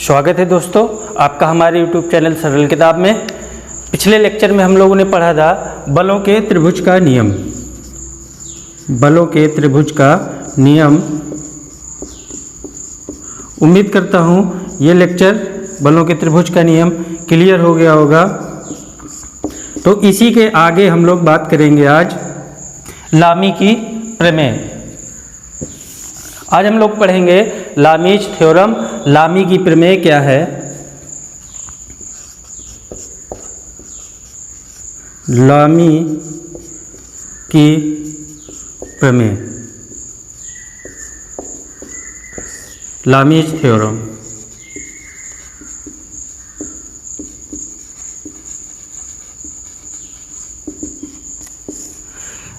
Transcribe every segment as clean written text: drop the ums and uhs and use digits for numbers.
स्वागत है दोस्तों आपका हमारे YouTube चैनल सरल किताब में। पिछले लेक्चर में हम लोगों ने पढ़ा था बलों के त्रिभुज का नियम। बलों के त्रिभुज का नियम। उम्मीद करता हूँ ये लेक्चर बलों के त्रिभुज का नियम क्लियर हो गया होगा। तो इसी के आगे हम लोग बात करेंगे आज लामी की प्रमेय। आज हम लोग पढ़ेंगे लामीज थ्योरम। लामी की प्रमेय क्या है? लामी की प्रमेय, लामीज थ्योरम।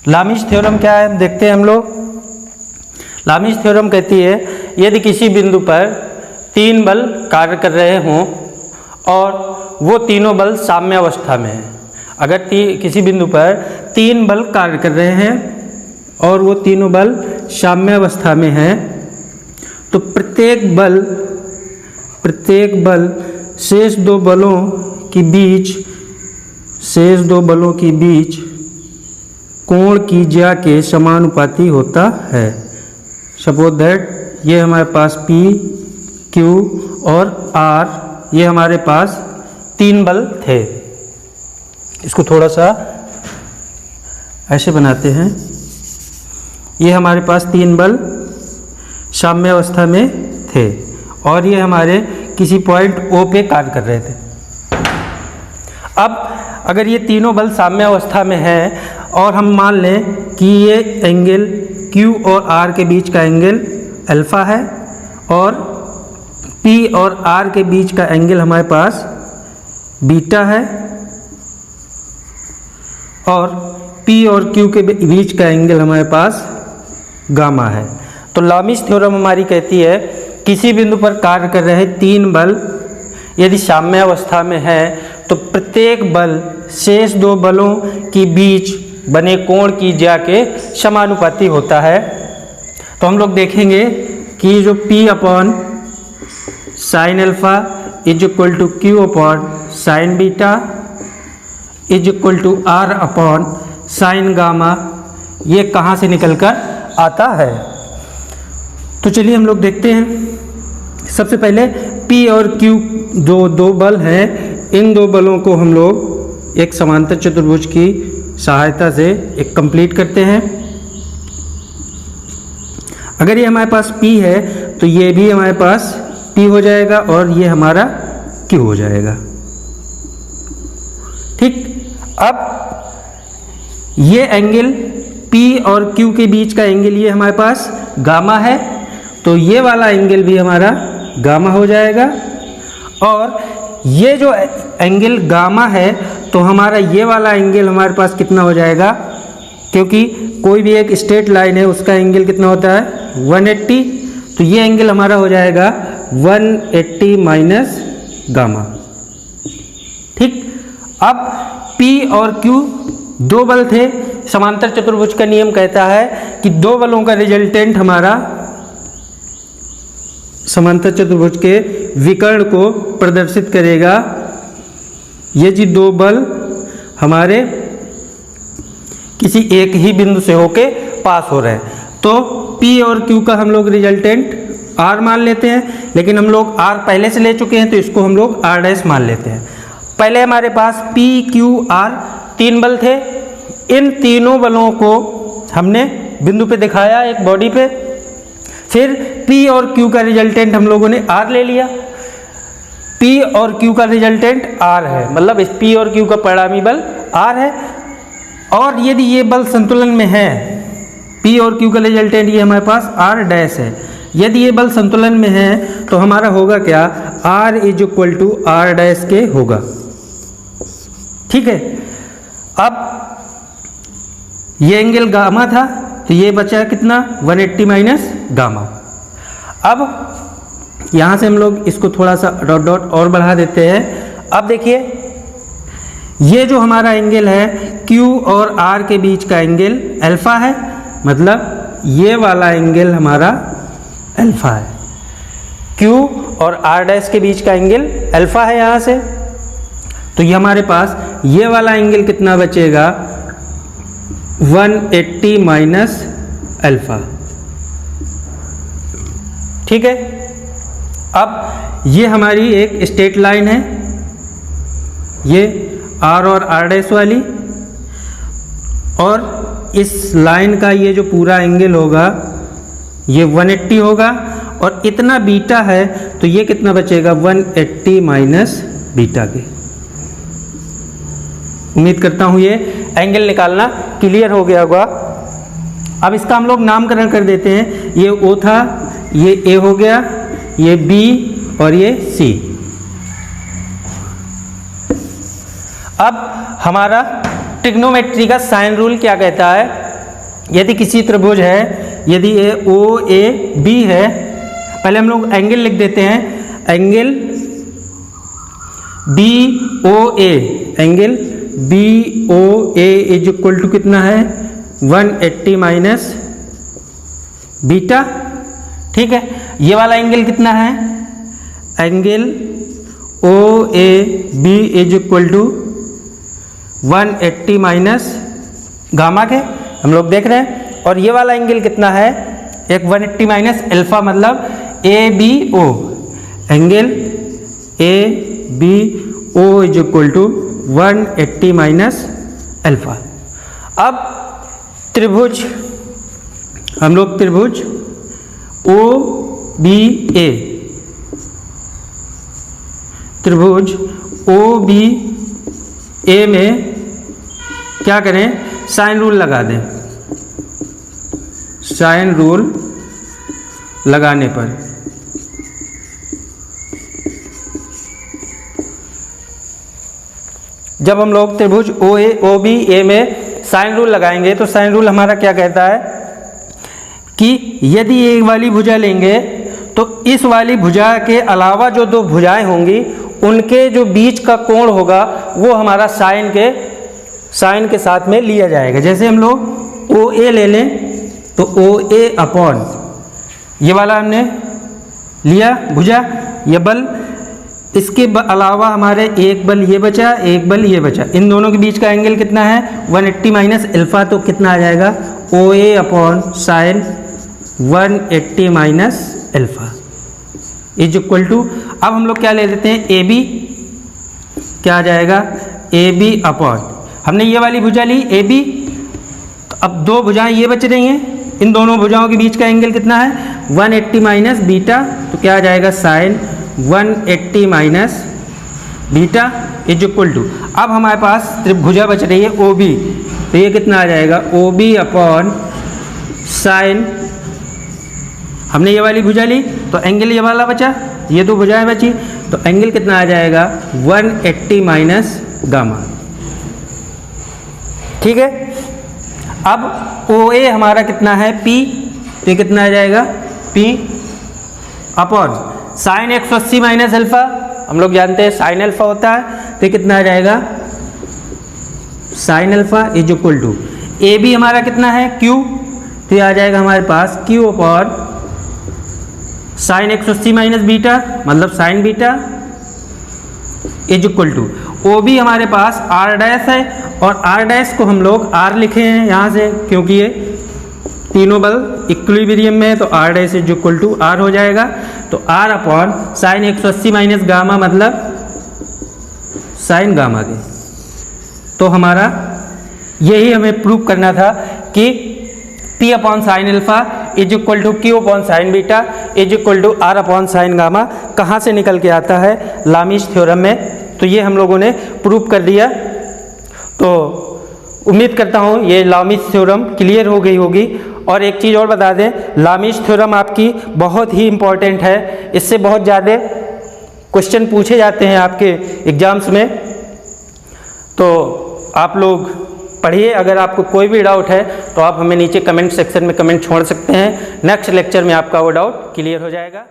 लामीज थ्योरम क्या है देखते हैं हम लोग। लामीज थ्योरम कहती है यदि किसी बिंदु पर तीन बल कार्य कर रहे हों और वो तीनों बल साम्य अवस्था में हैं। अगर किसी बिंदु पर तीन बल कार्य कर रहे हैं और वो तीनों बल साम्य अवस्था में हैं तो प्रत्येक बल शेष दो बलों के बीच कोण की ज्या के समानुपाती होता है। सपोज दैट ये हमारे पास P, Q और R, ये हमारे पास तीन बल थे। इसको थोड़ा सा ऐसे बनाते हैं। ये हमारे पास तीन बल साम्य अवस्था में थे और ये हमारे किसी पॉइंट O पे कार्य कर रहे थे। अब अगर ये तीनों बल साम्य अवस्था में हैं और हम मान लें कि ये एंगल Q और R के बीच का एंगल अल्फा है और P और R के बीच का एंगल हमारे पास बीटा है और P और Q के बीच का एंगल हमारे पास गामा है। तो लामीज थ्योरम हमारी कहती है किसी बिंदु पर कार्य कर रहे तीन बल यदि साम्य अवस्था में है तो प्रत्येक बल शेष दो बलों के बीच बने कोण की ज्या के समानुपाती होता है। तो हम लोग देखेंगे कि जो P upon sine alpha is equal to Q upon sine beta is equal to R upon sine gamma, ये कहाँ से निकल कर आता है। तो चलिए हम लोग देखते हैं। सबसे पहले P और Q दो बल हैं। इन दो बलों को हम लोग एक समांतर चतुर्भुज की सहायता से एक कंप्लीट करते हैं। अगर ये हमारे पास P है तो ये भी हमारे पास P हो जाएगा और ये हमारा Q हो जाएगा। ठीक, अब ये एंगल P और Q के बीच का एंगल ये हमारे पास गामा है तो ये वाला एंगल भी हमारा गामा हो जाएगा। और ये जो एंगल गामा है तो हमारा ये वाला एंगल हमारे पास कितना हो जाएगा, क्योंकि कोई भी एक स्ट्रेट लाइन है उसका एंगल कितना होता है 180, तो ये एंगल हमारा हो जाएगा 180 माइनस गामा। ठीक, अब P और Q दो बल थे। समांतर चतुर्भुज का नियम कहता है कि दो बलों का रिजल्टेंट हमारा समांतर चतुर्भुज के विकर्ण को प्रदर्शित करेगा। ये जी दो बल हमारे किसी एक ही बिंदु से होके पास हो रहे हैं तो P और Q का हम लोग रिजल्टेंट R मान लेते हैं, लेकिन हम लोग R पहले से ले चुके हैं तो इसको हम लोग R डैश मान लेते हैं। पहले हमारे पास P, Q, R तीन बल थे। इन तीनों बलों को हमने बिंदु पे दिखाया एक बॉडी पे। फिर P और Q का रिजल्टेंट हम लोगों ने R ले लिया। P और Q का रिजल्टेंट R है, मतलब इस P और Q का परिणामी बल R है। और यदि ये बल संतुलन में है, P और Q का रिजल्टेंट ये हमारे पास R डैश है। यदि ये बल संतुलन में है तो हमारा होगा क्या, R is equal to R dash के होगा। ठीक है, अब ये एंगल गामा था तो ये बचा कितना 180 माइनस गामा। अब यहाँ से हम लोग इसको थोड़ा सा डॉट डॉट और बढ़ा देते हैं। अब देखिए ये जो हमारा एंगल है Q और R के बीच का एंगल अल्फा है, मतलब ये वाला एंगल हमारा अल्फा है। Q और R डैश के बीच का एंगल अल्फा है यहाँ से, तो ये हमारे पास ये वाला एंगल कितना बचेगा 180 माइनस अल्फा। ठीक है, अब ये हमारी एक स्ट्रेट लाइन है, ये R और R डैश वाली, और इस लाइन का ये जो पूरा एंगल होगा ये 180 होगा, और इतना बीटा है तो ये कितना बचेगा 180 माइनस बीटा के। उम्मीद करता हूँ ये एंगल निकालना क्लियर हो गया होगा। अब इसका हम लोग नामकरण कर देते हैं, ये O था, ये A हो गया, ये B और ये C। अब हमारा ट्रिग्नोमेट्री का साइन रूल क्या कहता है, यदि किसी त्रिभुज है, यदि ये OAB है, पहले हम लोग एंगल लिख देते हैं, angle BOA, angle BOA is equal to कितना है 180 माइनस बीटा। ठीक है, ये वाला एंगल कितना है, angle OAB is equal to 180 minus gamma के, हम लोग देख रहे हैं। और ये वाला एंगल कितना है, एक 180 माइनस अल्फा, मतलब ABO, angle ABO is equal to 180 minus alpha. अब त्रिभुज, हम लोग त्रिभुज OBA, त्रिभुज OBA में क्या करें, साइन रूल लगा दें। साइन रूल लगाने पर जब हम लोग त्रिभुज OBA में साइन रूल लगाएंगे तो साइन रूल हमारा क्या कहता है कि यदि एक वाली भुजा लेंगे तो इस वाली भुजा के अलावा जो दो भुजाएं होंगी उनके जो बीच का कोण होगा वो हमारा साइन के साथ में लिया जाएगा। जैसे हम लोग OA ले लें तो OA अपॉन ये वाला हमने लिया भुजा, ये बल, इसके अलावा हमारे एक बल ये बचा, एक बल ये बचा, इन दोनों के बीच का एंगल कितना है 180 माइनस अल्फा, तो कितना आ जाएगा OA upon sine 180 minus alpha is equal to, अब हम लोग क्या ले लेते हैं AB, क्या आ जाएगा AB अपॉन, हमने ये वाली भुजा ली AB, तो अब दो भुजाएं ये बच रही हैं, इन दोनों भुजाओं के बीच का एंगल कितना है 180 माइनस बीटा, तो क्या आ जाएगा sine 180 minus beta is equal to, अब हमारे पास त्रिभुजा बच रही है OB, तो ये कितना आ जाएगा OB अपॉन साइन, हमने ये वाली भुजा ली तो एंगल ये वाला बचा, ये दो भुजाएं बची, तो एंगल कितना आ जाएगा 180 माइनस गामा। ठीक है, अब OA हमारा कितना है P, तो ये कितना आ जाएगा P upon sine 180 minus alpha, हम लोग जानते हैं साइन अल्फा होता है, तो कितना आ जाएगा sine alpha is equal to, AB हमारा कितना है Q, तो ये आ जाएगा हमारे पास Q upon sine 180 minus beta, मतलब sine beta is equal to, OB हमारे पास R डैश है, और R डैश को हम लोग R लिखे हैं यहाँ से, क्योंकि ये तीनों बल इक्विलिब्रियम में है, तो R dash is equal to R हो जाएगा, तो R upon sine 180 minus gamma, मतलब साइन गामा के। तो हमारा यही हमें प्रूव करना था कि P upon sine alpha is equal to Q upon sine beta is equal to R upon sine gamma कहाँ से निकल के आता है, लामीश थ्योरम में। तो ये हम लोगों ने प्रूव कर दिया। तो उम्मीद करता हूँ ये लामीश थ्योरम क्लियर हो गई होगी। और एक चीज़ और बता दें, लामीश थ्योरम आपकी बहुत ही इम्पॉर्टेंट है, इससे बहुत ज़्यादा क्वेश्चन पूछे जाते हैं आपके एग्जाम्स में। तो आप लोग पढ़िए, अगर आपको कोई भी डाउट है तो आप हमें नीचे कमेंट सेक्शन में कमेंट छोड़ सकते हैं। नेक्स्ट लेक्चर में आपका वो डाउट क्लियर हो जाएगा।